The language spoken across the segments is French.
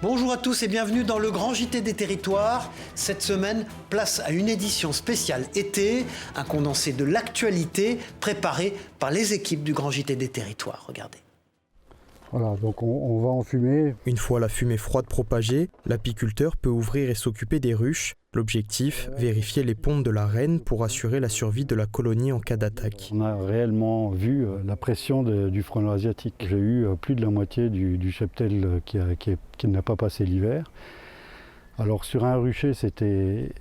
Bonjour à tous et bienvenue dans le Grand JT des Territoires. Cette semaine, place à une édition spéciale été, un condensé de l'actualité préparé par les équipes du Grand JT des Territoires. Regardez. Voilà, donc on va enfumer. Une fois la fumée froide propagée, l'apiculteur peut ouvrir et s'occuper des ruches. L'objectif, vérifier les pontes de la reine pour assurer la survie de la colonie en cas d'attaque. On a réellement vu la pression du frelon asiatique. J'ai eu plus de la moitié du cheptel qui n'a pas passé l'hiver. Alors sur un rucher, c'était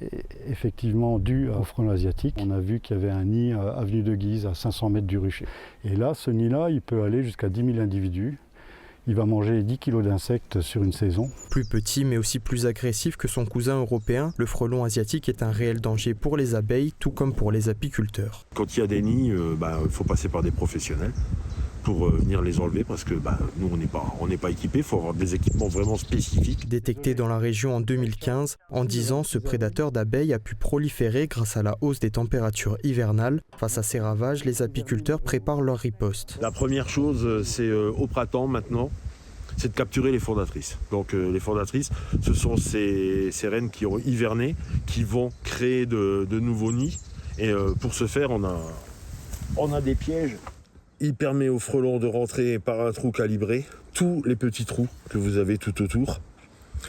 effectivement dû au frelon asiatique. On a vu qu'il y avait un nid avenue de Guise à 500 mètres du rucher. Et là, ce nid-là, il peut aller jusqu'à 10 000 individus. Il va manger 10 kg d'insectes sur une saison. Plus petit mais aussi plus agressif que son cousin européen, le frelon asiatique est un réel danger pour les abeilles, tout comme pour les apiculteurs. Quand il y a des nids, il faut passer par des professionnels pour venir les enlever parce que nous on n'est pas équipés, il faut avoir des équipements vraiment spécifiques. Détecté dans la région en 2015, en 10 ans, ce prédateur d'abeilles a pu proliférer grâce à la hausse des températures hivernales. Face à ces ravages, les apiculteurs préparent leur riposte. La première chose, c'est au printemps maintenant, c'est de capturer les fondatrices. Donc les fondatrices, ce sont ces reines qui ont hiverné, qui vont créer de nouveaux nids. Et pour ce faire, on a des pièges. Il permet aux frelons de rentrer par un trou calibré, tous les petits trous que vous avez tout autour.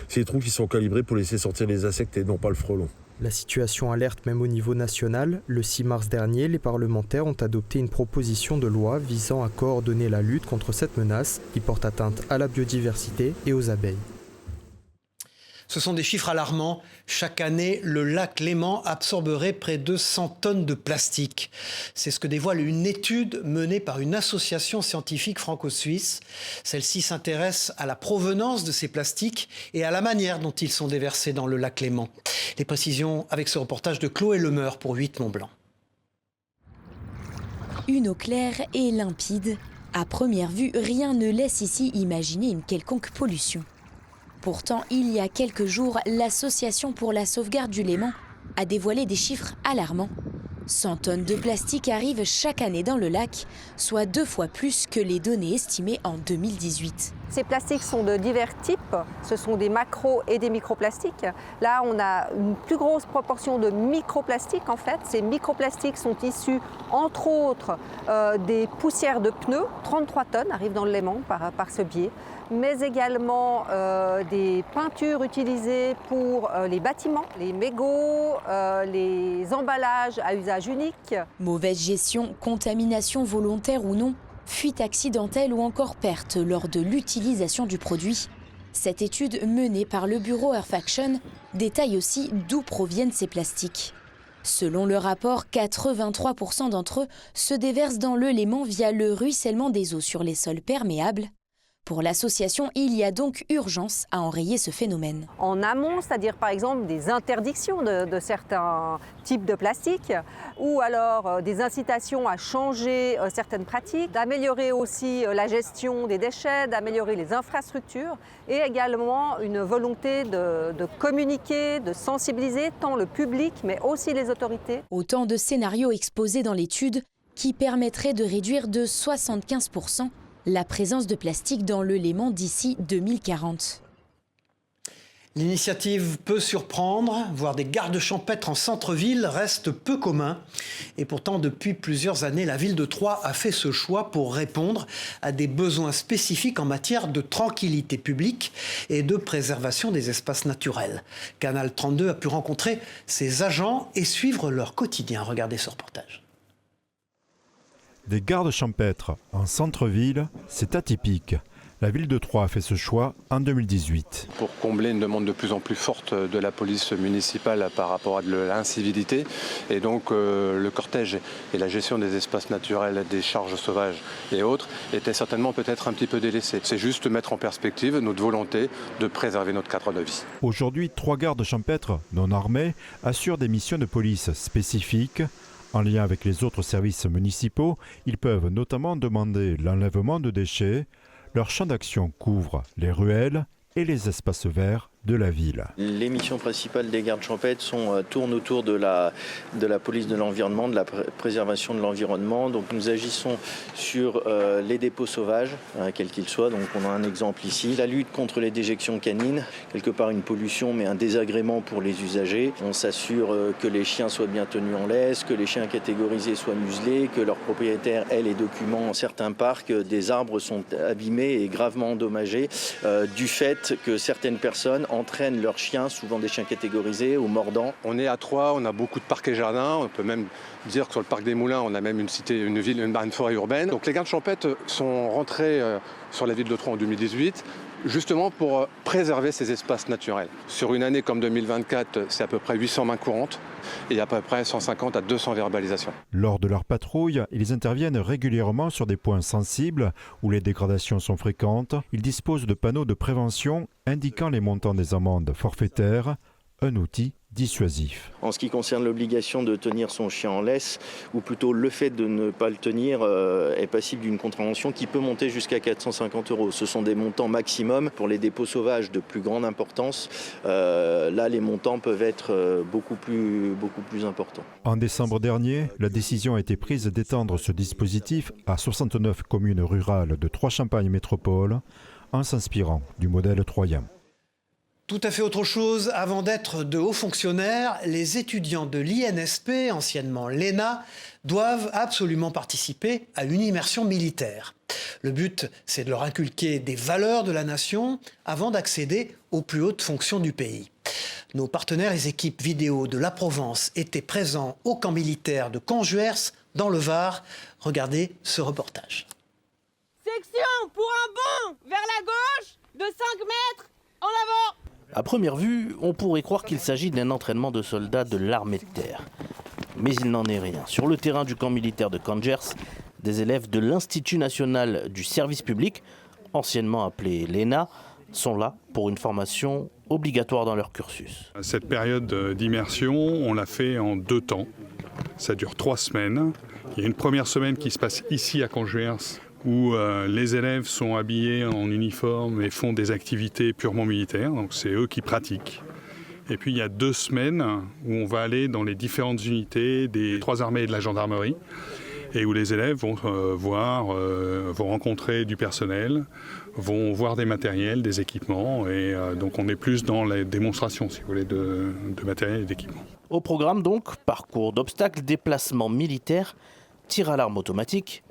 Ces trous qui sont calibrés pour laisser sortir les insectes et non pas le frelon. La situation alerte même au niveau national. Le 6 mars dernier, les parlementaires ont adopté une proposition de loi visant à coordonner la lutte contre cette menace qui porte atteinte à la biodiversité et aux abeilles. Ce sont des chiffres alarmants. Chaque année, le lac Léman absorberait près de 100 tonnes de plastique. C'est ce que dévoile une étude menée par une association scientifique franco-suisse. Celle-ci s'intéresse à la provenance de ces plastiques et à la manière dont ils sont déversés dans le lac Léman. Les précisions avec ce reportage de Chloé Lemeur pour 8 Mont-Blanc. Une eau claire et limpide. À première vue, rien ne laisse ici imaginer une quelconque pollution. Pourtant, il y a quelques jours, l'Association pour la sauvegarde du Léman a dévoilé des chiffres alarmants. 100 tonnes de plastique arrivent chaque année dans le lac, soit 2 fois plus que les données estimées en 2018. Ces plastiques sont de divers types, ce sont des macro et des microplastiques. Là, on a une plus grosse proportion de microplastiques en fait. Ces microplastiques sont issus, entre autres, des poussières de pneus. 33 tonnes arrivent dans le Léman par ce biais, mais également des peintures utilisées pour les bâtiments, les mégots, les emballages à usage unique. Mauvaise gestion, contamination volontaire ou non, fuite accidentelle ou encore perte lors de l'utilisation du produit. Cette étude menée par le bureau Earthfaction détaille aussi d'où proviennent ces plastiques. Selon le rapport, 83% d'entre eux se déversent dans le Léman via le ruissellement des eaux sur les sols perméables. Pour l'association, il y a donc urgence à enrayer ce phénomène. En amont, c'est-à-dire par exemple des interdictions de certains types de plastiques ou alors des incitations à changer certaines pratiques, d'améliorer aussi la gestion des déchets, d'améliorer les infrastructures et également une volonté de communiquer, de sensibiliser tant le public mais aussi les autorités. Autant de scénarios exposés dans l'étude qui permettraient de réduire de 75% la présence de plastique dans le Léman d'ici 2040. L'initiative peut surprendre, voir des gardes champêtres en centre-ville reste peu commun. Et pourtant, depuis plusieurs années, la ville de Troyes a fait ce choix pour répondre à des besoins spécifiques en matière de tranquillité publique et de préservation des espaces naturels. Canal 32 a pu rencontrer ces agents et suivre leur quotidien. Regardez ce reportage. Des gardes champêtres en centre-ville, c'est atypique. La ville de Troyes a fait ce choix en 2018. Pour combler une demande de plus en plus forte de la police municipale par rapport à de l'incivilité, et donc le cortège et la gestion des espaces naturels, des charges sauvages et autres étaient certainement peut-être un petit peu délaissés. C'est juste mettre en perspective notre volonté de préserver notre cadre de vie. Aujourd'hui, 3 gardes champêtres non armés assurent des missions de police spécifiques. En lien avec les autres services municipaux, ils peuvent notamment demander l'enlèvement de déchets. Leur champ d'action couvre les ruelles et les espaces verts de la ville. Les missions principales des gardes champêtres tournent autour de la police de l'environnement, de la préservation de l'environnement. Donc nous agissons sur les dépôts sauvages, quels qu'ils soient. Donc on a un exemple ici. La lutte contre les déjections canines, quelque part une pollution mais un désagrément pour les usagers. On s'assure que les chiens soient bien tenus en laisse, que les chiens catégorisés soient muselés, que leurs propriétaires aient les documents. Dans certains parcs, des arbres sont abîmés et gravement endommagés du fait que certaines personnes entraînent leurs chiens, souvent des chiens catégorisés, au mordant. On est à Troyes, on a beaucoup de parcs et jardins. On peut même dire que sur le parc des Moulins, on a même une cité, une ville, une forêt urbaine. Donc les gardes champêtres sont rentrés sur la ville de Troyes en 2018, justement pour préserver ces espaces naturels. Sur une année comme 2024, c'est à peu près 800 mains courantes et à peu près 150 à 200 verbalisations. Lors de leur patrouille, ils interviennent régulièrement sur des points sensibles où les dégradations sont fréquentes. Ils disposent de panneaux de prévention indiquant les montants des amendes forfaitaires, un outil dissuasif. En ce qui concerne l'obligation de tenir son chien en laisse, ou plutôt le fait de ne pas le tenir, est passible d'une contravention qui peut monter jusqu'à 450 €. Ce sont des montants maximum pour les dépôts sauvages de plus grande importance. Là, les montants peuvent être beaucoup plus importants. En décembre dernier, la décision a été prise d'étendre ce dispositif à 69 communes rurales de Troyes-Champagne Métropole, en s'inspirant du modèle troyen. Tout à fait autre chose. Avant d'être de hauts fonctionnaires, les étudiants de l'INSP, anciennement l'ENA, doivent absolument participer à une immersion militaire. Le but, c'est de leur inculquer des valeurs de la nation avant d'accéder aux plus hautes fonctions du pays. Nos partenaires et équipes vidéo de la Provence étaient présents au camp militaire de Conjuers, dans le Var. Regardez ce reportage. Section pour un bond vers la gauche de 5 mètres en avant. À première vue, on pourrait croire qu'il s'agit d'un entraînement de soldats de l'armée de terre. Mais il n'en est rien. Sur le terrain du camp militaire de Conjuers, des élèves de l'Institut national du service public, anciennement appelé l'ENA, sont là pour une formation obligatoire dans leur cursus. Cette période d'immersion, on l'a fait en 2 temps. Ça dure 3 semaines. Il y a une première semaine qui se passe ici à Conjuers, où les élèves sont habillés en uniforme et font des activités purement militaires, donc c'est eux qui pratiquent. Et puis il y a 2 semaines où on va aller dans les différentes unités des 3 armées et de la gendarmerie, et où les élèves vont vont rencontrer du personnel, vont voir des matériels, des équipements, et donc on est plus dans la démonstration, si vous voulez, de matériel et d'équipement. Au programme donc, parcours d'obstacles, déplacement militaire, tir à l'arme automatique,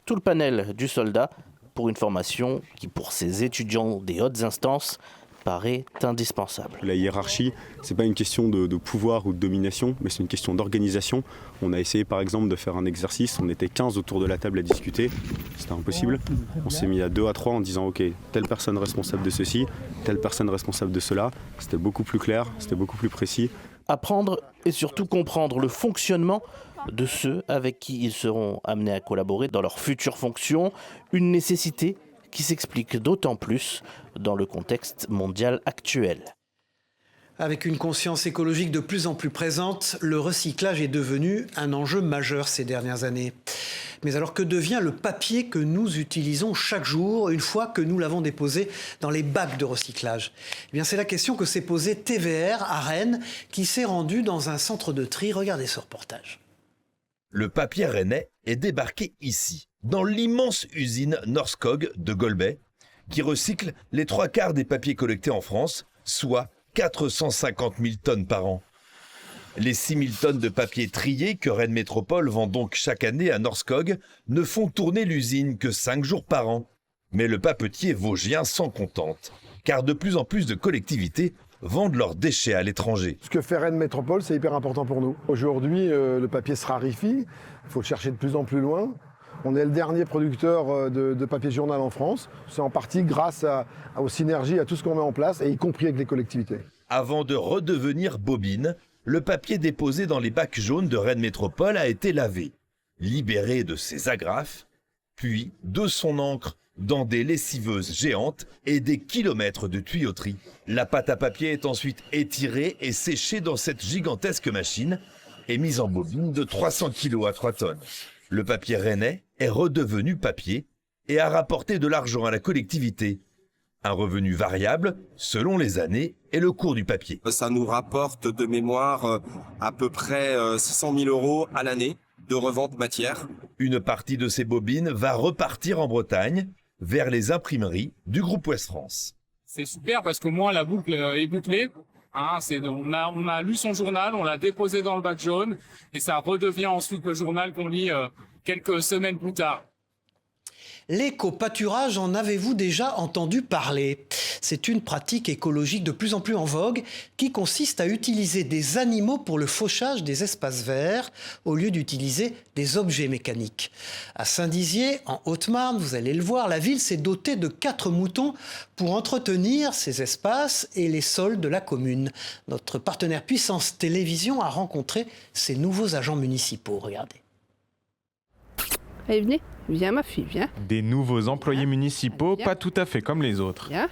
tout le panel du soldat pour une formation qui, pour ces étudiants des hautes instances, paraît indispensable. La hiérarchie, ce n'est pas une question de pouvoir ou de domination, mais c'est une question d'organisation. On a essayé par exemple de faire un exercice, on était 15 autour de la table à discuter, c'était impossible. On s'est mis à 2 à 3 en disant ok, telle personne responsable de ceci, telle personne responsable de cela. C'était beaucoup plus clair, c'était beaucoup plus précis. Apprendre et surtout comprendre le fonctionnement de ceux avec qui ils seront amenés à collaborer dans leurs futures fonctions, une nécessité qui s'explique d'autant plus dans le contexte mondial actuel. Avec une conscience écologique de plus en plus présente, le recyclage est devenu un enjeu majeur ces dernières années. Mais alors que devient le papier que nous utilisons chaque jour une fois que nous l'avons déposé dans les bacs de recyclage ? Eh bien, c'est la question que s'est posée TVR à Rennes, qui s'est rendu dans un centre de tri. Regardez ce reportage. Le papier rennais est débarqué ici, dans l'immense usine Norskog de Golbey, qui recycle les 3/4 des papiers collectés en France, soit 450 000 tonnes par an. Les 6 000 tonnes de papier trié que Rennes Métropole vend donc chaque année à Norskog ne font tourner l'usine que 5 jours par an. Mais le papetier vosgien s'en contente, car de plus en plus de collectivités vendent leurs déchets à l'étranger. Ce que fait Rennes Métropole, c'est hyper important pour nous. Aujourd'hui, le papier se raréfie, il faut le chercher de plus en plus loin. On est le dernier producteur de papier journal en France. C'est en partie grâce aux synergies, à tout ce qu'on met en place, et y compris avec les collectivités. Avant de redevenir bobine, le papier déposé dans les bacs jaunes de Rennes Métropole a été lavé, libéré de ses agrafes, puis de son encre dans des lessiveuses géantes et des kilomètres de tuyauterie. La pâte à papier est ensuite étirée et séchée dans cette gigantesque machine et mise en bobine de 300 kg à 3 tonnes. Le papier rennais est redevenu papier et a rapporté de l'argent à la collectivité. Un revenu variable selon les années et le cours du papier. Ça nous rapporte de mémoire à peu près 600 000 € à l'année de revente matière. Une partie de ces bobines va repartir en Bretagne, vers les imprimeries du groupe Ouest France. C'est super parce qu'au moins la boucle est bouclée. Hein, on a lu son journal, on l'a déposé dans le bac jaune et ça redevient ensuite le journal qu'on lit quelques semaines plus tard. L'éco-pâturage, en avez-vous déjà entendu parler? C'est une pratique écologique de plus en plus en vogue qui consiste à utiliser des animaux pour le fauchage des espaces verts au lieu d'utiliser des objets mécaniques. À Saint-Dizier, en Haute-Marne, vous allez le voir, la ville s'est dotée de 4 moutons pour entretenir ces espaces et les sols de la commune. Notre partenaire Puissance Télévision a rencontré ces nouveaux agents municipaux. Regardez. Allez, venez. Viens ma fille, viens. Des nouveaux employés municipaux, pas tout à fait comme les autres. Viens.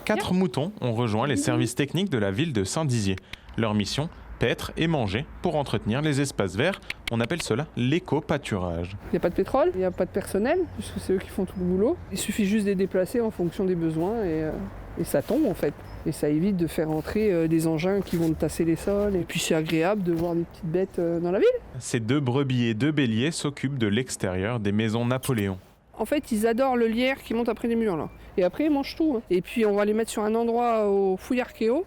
4 moutons ont rejoint les services techniques de la ville de Saint-Dizier. Leur mission, paître et manger pour entretenir les espaces verts. On appelle cela l'éco-pâturage. Il n'y a pas de pétrole, il n'y a pas de personnel, puisque c'est eux qui font tout le boulot. Il suffit juste de les déplacer en fonction des besoins et ça tombe en fait. Et ça évite de faire entrer des engins qui vont tasser les sols. Et puis c'est agréable de voir des petites bêtes dans la ville. Ces 2 brebis et 2 béliers s'occupent de l'extérieur des maisons Napoléon. En fait, ils adorent le lierre qui monte après les murs là. Et après, ils mangent tout. Et puis on va les mettre sur un endroit au Fouille Archéo,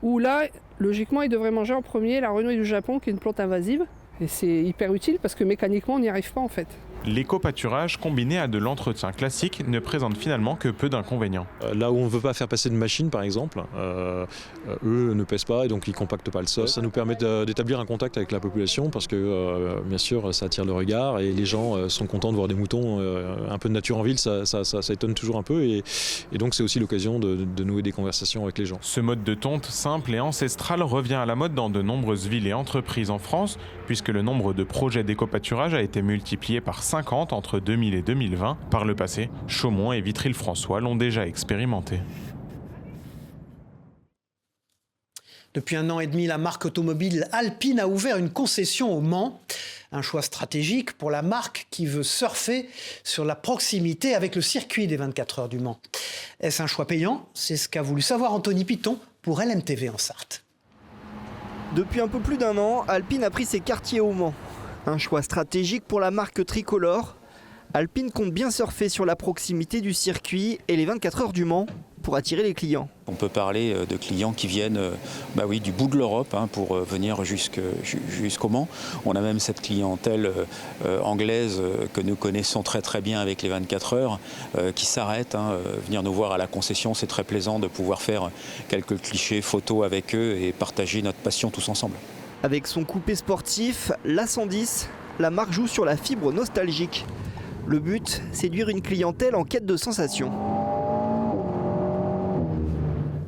où là, logiquement, ils devraient manger en premier la renouille du Japon, qui est une plante invasive. Et c'est hyper utile parce que mécaniquement, on n'y arrive pas en fait. L'éco-pâturage combiné à de l'entretien classique ne présente finalement que peu d'inconvénients. Là où on ne veut pas faire passer de machine par exemple, eux ne pèsent pas et donc ils ne compactent pas le sol. Ça nous permet d'établir un contact avec la population parce que bien sûr ça attire le regard et les gens sont contents de voir des moutons. Un peu de nature en ville, ça étonne toujours un peu et donc c'est aussi l'occasion de nouer des conversations avec les gens. Ce mode de tonte simple et ancestral revient à la mode dans de nombreuses villes et entreprises en France puisque le nombre de projets d'éco-pâturage a été multiplié par 50 entre 2000 et 2020. Par le passé, Chaumont et Vitry-le-François l'ont déjà expérimenté. Depuis 1 an et demi, la marque automobile Alpine a ouvert une concession au Mans. Un choix stratégique pour la marque qui veut surfer sur la proximité avec le circuit des 24 heures du Mans. Est-ce un choix payant? C'est ce qu'a voulu savoir Anthony Piton pour LMTV en Sarthe. Depuis un peu plus d'1 an, Alpine a pris ses quartiers au Mans. Un choix stratégique pour la marque tricolore. Alpine compte bien surfer sur la proximité du circuit et les 24 heures du Mans pour attirer les clients. On peut parler de clients qui viennent du bout de l'Europe pour venir jusqu'au Mans. On a même cette clientèle anglaise que nous connaissons très très bien avec les 24 heures qui s'arrête. Venir nous voir à la concession, c'est très plaisant de pouvoir faire quelques clichés photos avec eux et partager notre passion tous ensemble. Avec son coupé sportif, l'A110, la marque joue sur la fibre nostalgique. Le but, séduire une clientèle en quête de sensations.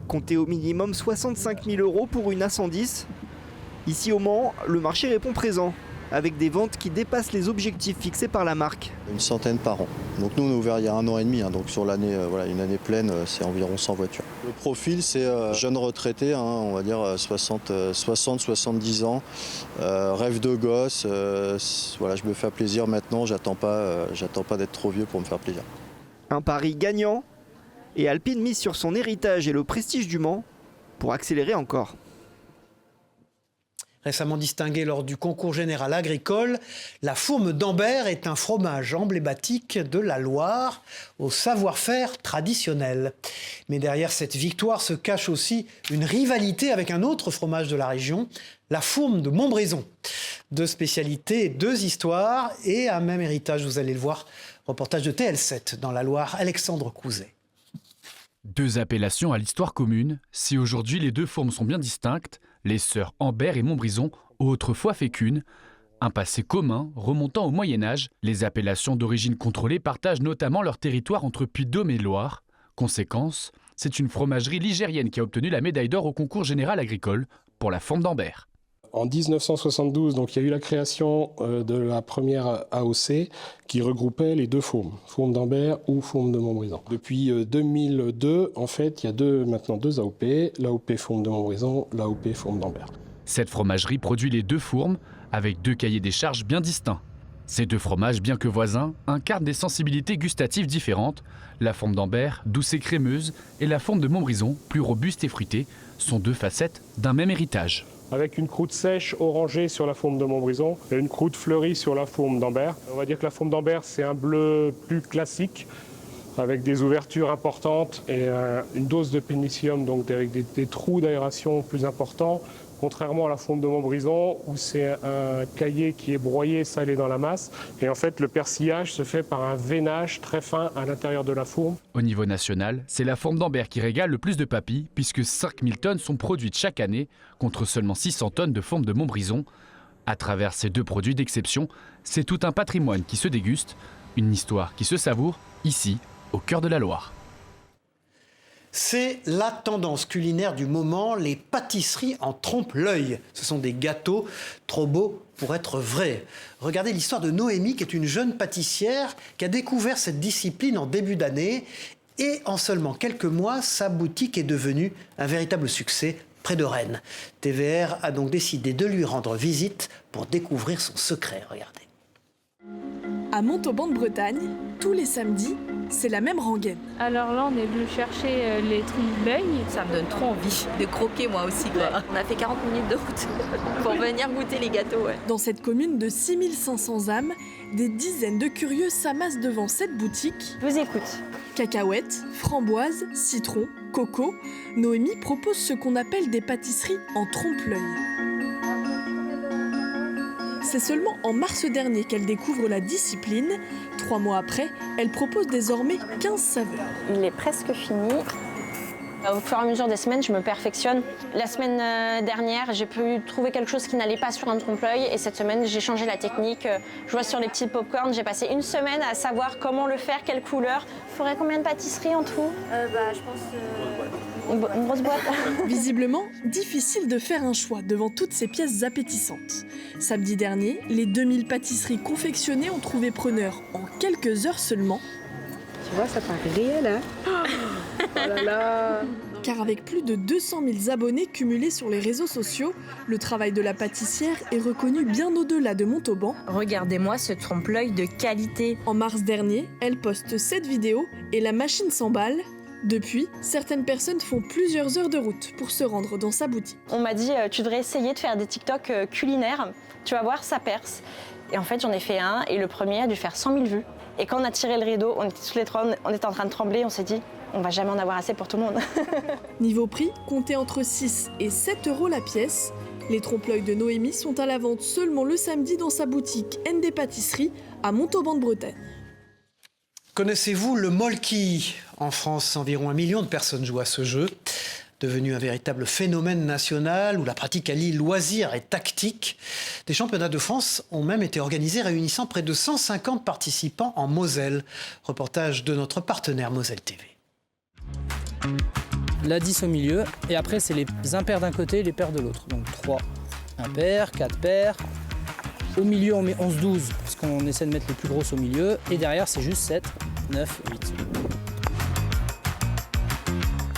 Comptez au minimum 65 000 € pour une A110. Ici au Mans, le marché répond présent, avec des ventes qui dépassent les objectifs fixés par la marque. Une centaine par an. Donc nous on a ouvert il y a 1 an et demi, donc sur l'année, une année pleine, c'est environ 100 voitures. Le profil c'est jeune retraité, on va dire 60-70 ans, rêve de gosse, je me fais plaisir maintenant, j'attends pas d'être trop vieux pour me faire plaisir. Un pari gagnant, et Alpine mise sur son héritage et le prestige du Mans pour accélérer encore. Récemment distingué lors du concours général agricole, la fourme d'Ambert est un fromage emblématique de la Loire au savoir-faire traditionnel. Mais derrière cette victoire se cache aussi une rivalité avec un autre fromage de la région, la fourme de Montbrison. 2 spécialités, 2 histoires et un même héritage, vous allez le voir. Reportage de TL7 dans la Loire, Alexandre Couzet. 2 appellations à l'histoire commune. Si aujourd'hui les 2 formes sont bien distinctes, les sœurs Ambert et Montbrison ont autrefois fait qu'une. Un passé commun remontant au Moyen-Âge, les appellations d'origine contrôlée partagent notamment leur territoire entre Puy-de-Dôme et Loire. Conséquence, c'est une fromagerie ligérienne qui a obtenu la médaille d'or au concours général agricole pour la fourme d'Ambert. En 1972, donc, il y a eu la création de la première AOC qui regroupait les 2 fourmes, fourme d'Ambert ou fourme de Montbrison. Depuis 2002, en fait, il y a maintenant deux AOP, l'AOP fourme de Montbrison, l'AOP fourme d'Ambert. Cette fromagerie produit les 2 fourmes avec 2 cahiers des charges bien distincts. Ces deux fromages, bien que voisins, incarnent des sensibilités gustatives différentes. La forme d'Ambert, douce et crémeuse, et la forme de Montbrison, plus robuste et fruitée, sont deux facettes d'un même héritage. Avec une croûte sèche orangée sur la fourme de Montbrison et une croûte fleurie sur la fourme d'Ambert. On va dire que la fourme d'Ambert, c'est un bleu plus classique, avec des ouvertures importantes et une dose de pénicillium, donc avec des trous d'aération plus importants. Contrairement à la fourme de Montbrison, où c'est un caillé qui est broyé, salé dans la masse. Et en fait, le persillage se fait par un veinage très fin à l'intérieur de la fourme. Au niveau national, c'est la forme d'Ambert qui régale le plus de papilles, puisque 5000 tonnes sont produites chaque année, contre seulement 600 tonnes de forme de Montbrison. À travers ces deux produits d'exception, c'est tout un patrimoine qui se déguste, une histoire qui se savoure, ici, au cœur de la Loire. C'est la tendance culinaire du moment, les pâtisseries en trompe-l'œil. Ce sont des gâteaux trop beaux pour être vrais. Regardez l'histoire de Noémie, qui est une jeune pâtissière qui a découvert cette discipline en début d'année. Et en seulement quelques mois, sa boutique est devenue un véritable succès près de Rennes. TVR a donc décidé de lui rendre visite pour découvrir son secret. Regardez. À Montauban de Bretagne, tous les samedis, c'est la même rengaine. Alors là, on est venu chercher les trompe-l'œil. Ça me donne trop envie de croquer moi aussi, quoi. Ouais. On a fait 40 minutes de route pour venir goûter les gâteaux. Ouais. Dans cette commune de 6500 âmes, des dizaines de curieux s'amassent devant cette boutique. Je vous écoute. Cacahuètes, framboises, citron, coco, Noémie propose ce qu'on appelle des pâtisseries en trompe-l'œil. C'est seulement en mars dernier qu'elle découvre la discipline. 3 mois après, elle propose désormais 15 saveurs. Il est presque fini. Au fur et à mesure des semaines, je me perfectionne. La semaine dernière, j'ai pu trouver quelque chose qui n'allait pas sur un trompe-l'œil. Et cette semaine, j'ai changé la technique. Je vois sur les petits pop-corn, j'ai passé une semaine à savoir comment le faire, quelle couleur. Il faudrait combien de pâtisseries en tout ? Je pense... Une grosse boîte. Visiblement, difficile de faire un choix devant toutes ces pièces appétissantes. Samedi dernier, les 2000 pâtisseries confectionnées ont trouvé preneur en quelques heures seulement. Tu vois, ça paraît réel, hein ? Oh là là ! Car avec plus de 200 000 abonnés cumulés sur les réseaux sociaux, le travail de la pâtissière est reconnu bien au-delà de Montauban. Regardez-moi ce trompe-l'œil de qualité. En mars dernier, elle poste 7 vidéos et la machine s'emballe. Depuis, certaines personnes font plusieurs heures de route pour se rendre dans sa boutique. On m'a dit tu devrais essayer de faire des TikTok culinaires, tu vas voir, ça perce. Et en fait, j'en ai fait un et le premier a dû faire 100 000 vues. Et quand on a tiré le rideau, on était tous les trois, on était en train de trembler, on s'est dit on va jamais en avoir assez pour tout le monde. Niveau prix, comptez entre 6 et 7 € la pièce. Les trompe-l'œil de Noémie sont à la vente seulement le samedi dans sa boutique ND Pâtisserie à Montauban de Bretagne. Connaissez-vous le Molki ? En France, environ 1 million de personnes jouent à ce jeu. Devenu un véritable phénomène national où la pratique allie loisirs et tactique. Des championnats de France ont même été organisés réunissant près de 150 participants en Moselle. Reportage de notre partenaire Moselle TV. La 10 au milieu et après c'est les impairs d'un côté et les paires de l'autre. Donc 3 impairs, 4 paires. Au milieu on met 11-12 parce qu'on essaie de mettre les plus grosses au milieu et derrière c'est juste 7, 9, 8.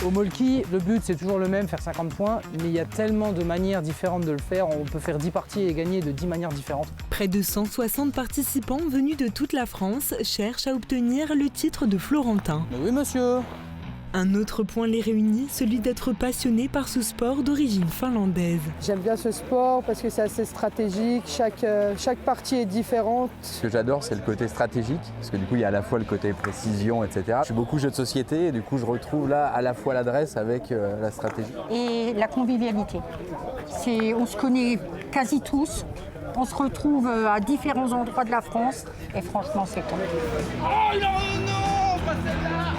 Au Molki, le but c'est toujours le même, faire 50 points, mais il y a tellement de manières différentes de le faire. On peut faire 10 parties et gagner de 10 manières différentes. Près de 160 participants venus de toute la France cherchent à obtenir le titre de Florentin. Mais oui monsieur. Un autre point les réunit, celui d'être passionné par ce sport d'origine finlandaise. J'aime bien ce sport parce que c'est assez stratégique, chaque partie est différente. Ce que j'adore, c'est le côté stratégique, parce que du coup, il y a à la fois le côté précision, etc. Je suis beaucoup jeu de société et du coup, je retrouve là à la fois l'adresse avec la stratégie. Et la convivialité. On se connaît quasi tous, on se retrouve à différents endroits de la France et franchement, c'est top. Oh non, pas celle-là!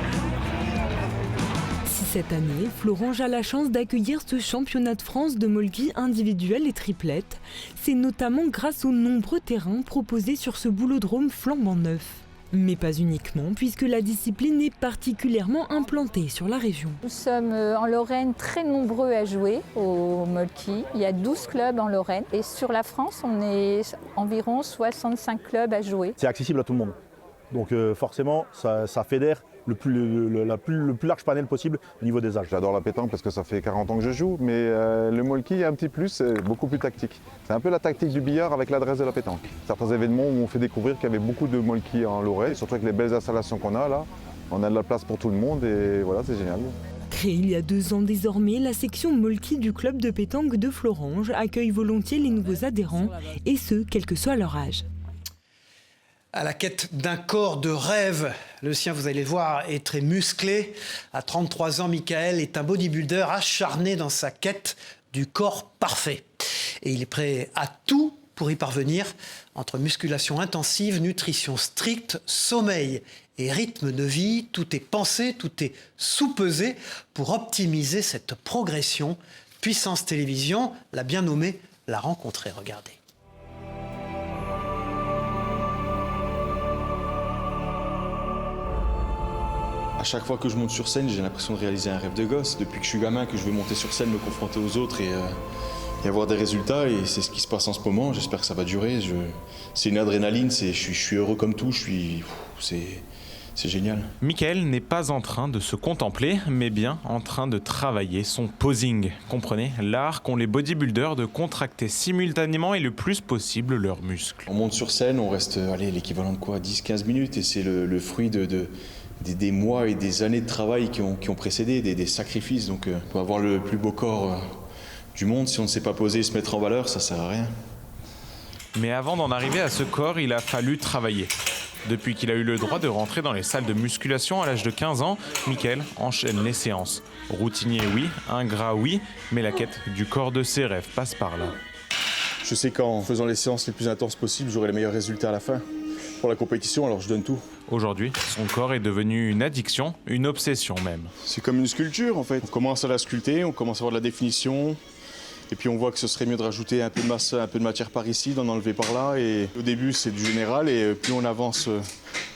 Cette année, Florange a la chance d'accueillir ce championnat de France de Molki individuel et triplette. C'est notamment grâce aux nombreux terrains proposés sur ce boulodrome flambant neuf. Mais pas uniquement, puisque la discipline est particulièrement implantée sur la région. Nous sommes en Lorraine très nombreux à jouer au Molki. Il y a 12 clubs en Lorraine. Et sur la France, on est environ 65 clubs à jouer. C'est accessible à tout le monde. Donc forcément, ça fédère le plus large panel possible au niveau des âges. J'adore la pétanque parce que ça fait 40 ans que je joue, mais le molki a un petit plus, c'est beaucoup plus tactique. C'est un peu la tactique du billard avec l'adresse de la pétanque. Certains événements où on fait découvrir qu'il y avait beaucoup de molki en Lorraine, surtout avec les belles installations qu'on a là. On a de la place pour tout le monde et voilà, c'est génial. Créée il y a 2 ans désormais, la section molki du club de pétanque de Florange accueille volontiers les nouveaux adhérents, et ce, quel que soit leur âge. À la quête d'un corps de rêve, le sien, vous allez le voir, est très musclé. À 33 ans, Michael est un bodybuilder acharné dans sa quête du corps parfait. Et il est prêt à tout pour y parvenir, entre musculation intensive, nutrition stricte, sommeil et rythme de vie. Tout est pensé, tout est sous-pesé pour optimiser cette progression. Puissance Télévision l'a bien nommé, l'a rencontré. Regardez. À chaque fois que je monte sur scène, j'ai l'impression de réaliser un rêve de gosse. Depuis que je suis gamin, que je veux monter sur scène, me confronter aux autres et avoir des résultats. Et c'est ce qui se passe en ce moment. J'espère que ça va durer. C'est une adrénaline. Je suis heureux comme tout. C'est génial. Michael n'est pas en train de se contempler, mais bien en train de travailler son posing. Comprenez, l'art qu'ont les bodybuilders de contracter simultanément et le plus possible leurs muscles. On monte sur scène, on reste l'équivalent de quoi, 10-15 minutes. Et c'est le fruit des mois et des années de travail qui ont précédé, des sacrifices. Donc pour avoir le plus beau corps du monde, si on ne sait pas poser et se mettre en valeur, ça sert à rien. Mais avant d'en arriver à ce corps, il a fallu travailler. Depuis qu'il a eu le droit de rentrer dans les salles de musculation à l'âge de 15 ans, Michael enchaîne les séances. Routinier oui, ingrat oui, mais la quête du corps de ses rêves passe par là. Je sais qu'en faisant les séances les plus intenses possibles, j'aurai les meilleurs résultats à la fin. Pour la compétition, alors je donne tout. Aujourd'hui, son corps est devenu une addiction, une obsession même. C'est comme une sculpture en fait. On commence à la sculpter, on commence à avoir de la définition. Et puis on voit que ce serait mieux de rajouter un peu de masse, un peu de matière par ici, d'en enlever par là. Et au début, c'est du général et plus on avance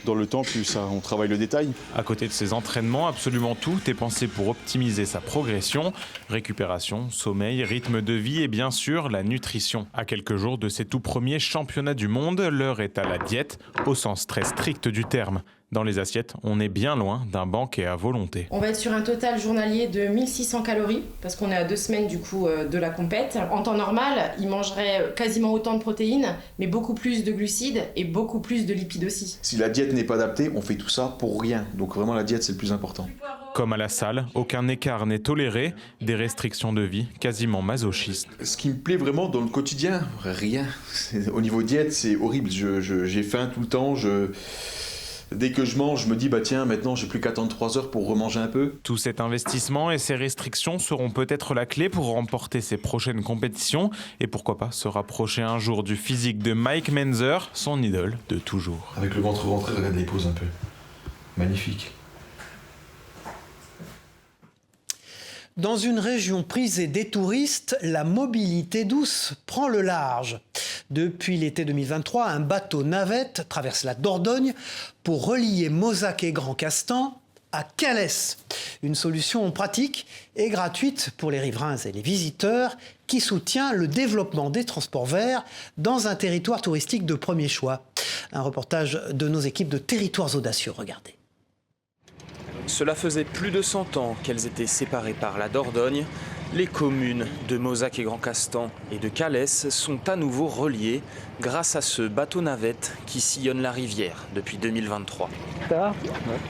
dans le temps, plus on travaille le détail. À côté de ses entraînements, absolument tout est pensé pour optimiser sa progression. Récupération, sommeil, rythme de vie et bien sûr la nutrition. À quelques jours de ses tout premiers championnats du monde, l'heure est à la diète, au sens très strict du terme. Dans les assiettes, on est bien loin d'un banquet à volonté. On va être sur un total journalier de 1600 calories, parce qu'on est à 2 semaines du coup de la compète. En temps normal, il mangerait quasiment autant de protéines, mais beaucoup plus de glucides et beaucoup plus de lipides aussi. Si la diète n'est pas adaptée, on fait tout ça pour rien. Donc vraiment la diète, c'est le plus important. Comme à la salle, aucun écart n'est toléré, des restrictions de vie quasiment masochistes. Ce qui me plaît vraiment dans le quotidien, rien. Au niveau diète, c'est horrible. J'ai faim tout le temps, dès que je mange, je me dis bah tiens, maintenant j'ai plus qu'à attendre 3 heures pour remanger un peu. Tout cet investissement et ces restrictions seront peut-être la clé pour remporter ses prochaines compétitions et pourquoi pas se rapprocher un jour du physique de Mike Menzer, son idole de toujours. Avec le ventre rentré, regarde les poses un peu. Magnifique. Dans une région prisée des touristes, la mobilité douce prend le large. Depuis l'été 2023, un bateau navette traverse la Dordogne pour relier Mozac et Grand Castan à Calais. Une solution pratique et gratuite pour les riverains et les visiteurs qui soutient le développement des transports verts dans un territoire touristique de premier choix. Un reportage de nos équipes de Territoires Audacieux, regardez. Cela faisait plus de 100 ans qu'elles étaient séparées par la Dordogne. Les communes de Mozac et Grand Castan et de Calais sont à nouveau reliées grâce à ce bateau-navette qui sillonne la rivière depuis 2023. Ça va ?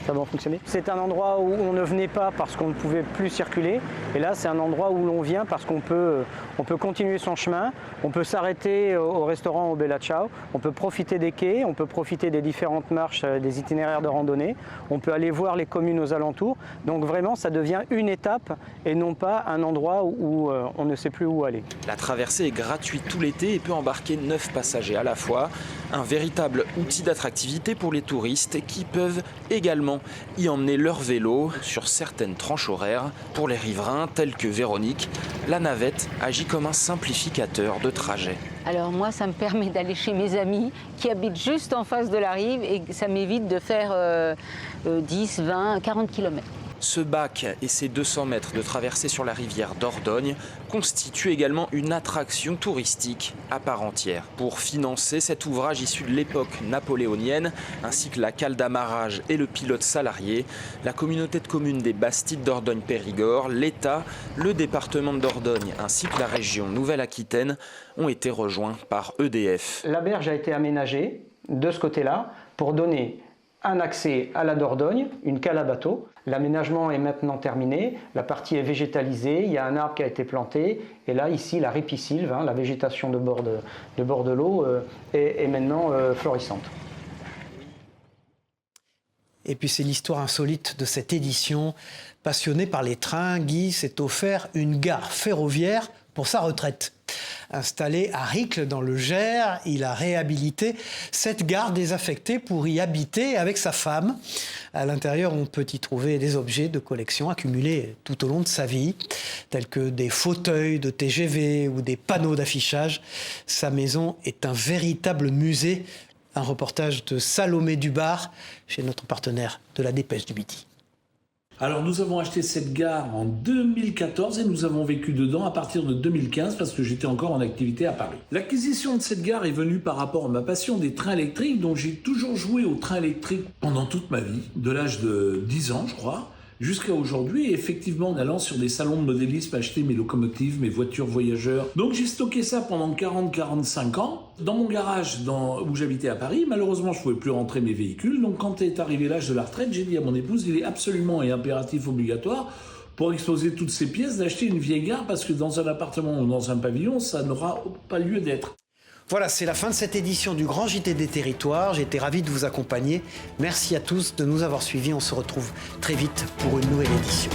Ça va fonctionner. C'est un endroit où on ne venait pas parce qu'on ne pouvait plus circuler. Et là, c'est un endroit où l'on vient parce qu'on peut continuer son chemin. On peut s'arrêter au restaurant au Bella Ciao. On peut profiter des quais. On peut profiter des différentes marches, des itinéraires de randonnée. On peut aller voir les communes aux alentours. Donc vraiment, ça devient une étape et non pas un endroit où on ne sait plus où aller. La traversée est gratuite tout l'été et peut embarquer 9 passagers à la fois. Un véritable outil d'attractivité pour les touristes qui peuvent également y emmener leur vélo sur certaines tranches horaires. Pour les riverains tels que Véronique, la navette agit comme un simplificateur de trajet. Alors moi, ça me permet d'aller chez mes amis qui habitent juste en face de la rive et ça m'évite de faire 10, 20, 40 km. Ce bac et ses 200 mètres de traversée sur la rivière Dordogne constituent également une attraction touristique à part entière. Pour financer cet ouvrage issu de l'époque napoléonienne, ainsi que la cale d'amarrage et le pilote salarié, la communauté de communes des Bastides Dordogne-Périgord, l'État, le département de Dordogne ainsi que la région Nouvelle-Aquitaine ont été rejoints par EDF. La berge a été aménagée de ce côté-là pour donner un accès à la Dordogne, une cale à bateau. L'aménagement est maintenant terminé, la partie est végétalisée, il y a un arbre qui a été planté, et là, ici, la ripisylve, la végétation de bord de l'eau, est maintenant florissante. Et puis c'est l'histoire insolite de cette édition. Passionné par les trains, Guy s'est offert une gare ferroviaire pour sa retraite. Installé à Ricles dans le Gers, il a réhabilité cette gare désaffectée pour y habiter avec sa femme. À l'intérieur, on peut y trouver des objets de collection accumulés tout au long de sa vie, tels que des fauteuils de TGV ou des panneaux d'affichage. Sa maison est un véritable musée. Un reportage de Salomé Dubar chez notre partenaire de la Dépêche du Midi. Alors nous avons acheté cette gare en 2014 et nous avons vécu dedans à partir de 2015 parce que j'étais encore en activité à Paris. L'acquisition de cette gare est venue par rapport à ma passion des trains électriques, donc j'ai toujours joué aux trains électriques pendant toute ma vie, de l'âge de 10 ans je crois, jusqu'à aujourd'hui, et effectivement en allant sur des salons de modélisme acheter mes locomotives, mes voitures voyageurs. Donc j'ai stocké ça pendant 40-45 ans dans mon garage où j'habitais à Paris. Malheureusement, je ne pouvais plus rentrer mes véhicules. Donc quand est arrivé l'âge de la retraite, j'ai dit à mon épouse, il est absolument et impératif obligatoire pour exposer toutes ces pièces d'acheter une vieille gare parce que dans un appartement ou dans un pavillon, ça n'aura pas lieu d'être. Voilà, c'est la fin de cette édition du Grand JT des Territoires. J'ai été ravi de vous accompagner. Merci à tous de nous avoir suivis. On se retrouve très vite pour une nouvelle édition.